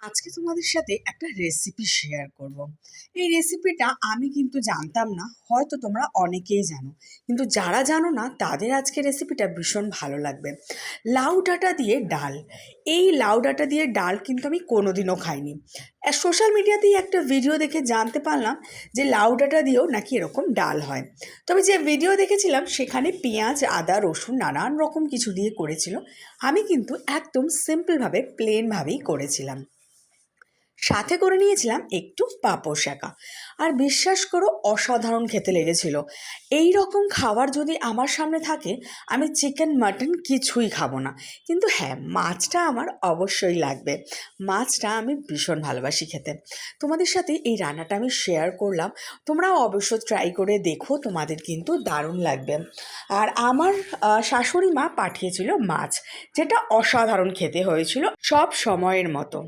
আজকে তোমাদের সাথে একটা রেসিপি শেয়ার করব। এই রেসিপিটা আমি কিন্তু জানতাম না, হয়তো তোমরা অনেকেই জানো, কিন্তু যারা জানো না তাদের আজকে রেসিপিটা ভীষণ ভালো লাগবে। লাউ ডাঁটা দিয়ে ডাল। এই লাউ ডাঁটা দিয়ে ডাল কিন্তু আমি কোনোদিনও খাইনি। সোশ্যাল মিডিয়াতেই একটা ভিডিও দেখে জানতে পারলাম যে লাউ ডাঁটা দিয়েও নাকি এরকম ডাল হয়। তবে যে ভিডিও দেখেছিলাম সেখানে পেঁয়াজ, আদা, রসুন নানান রকম কিছু দিয়ে করেছিল। আমি কিন্তু একদম সিম্পলভাবে প্লেনভাবেই করেছিলাম। সাথে করে নিয়েছিলাম একটু পাঁপড় শাকা। আর বিশ্বাস করো, অসাধারণ খেতে লেগেছিল। এই রকম খাবার যদি আমার সামনে থাকে, আমি চিকেন মাটন কিছুই খাবো না, কিন্তু হ্যাঁ, মাছটা আমার অবশ্যই লাগবে। মাছটা আমি ভীষণ ভালোবাসি খেতে। তোমাদের সাথে এই রান্নাটা আমি শেয়ার করলাম, তোমরাও অবশ্য ট্রাই করে দেখো, তোমাদের কিন্তু দারুণ লাগবে। আর আমার শাশুড়ি মা পাঠিয়েছিল মাছ, যেটা অসাধারণ খেতে হয়েছিল সব সময়ের মতো।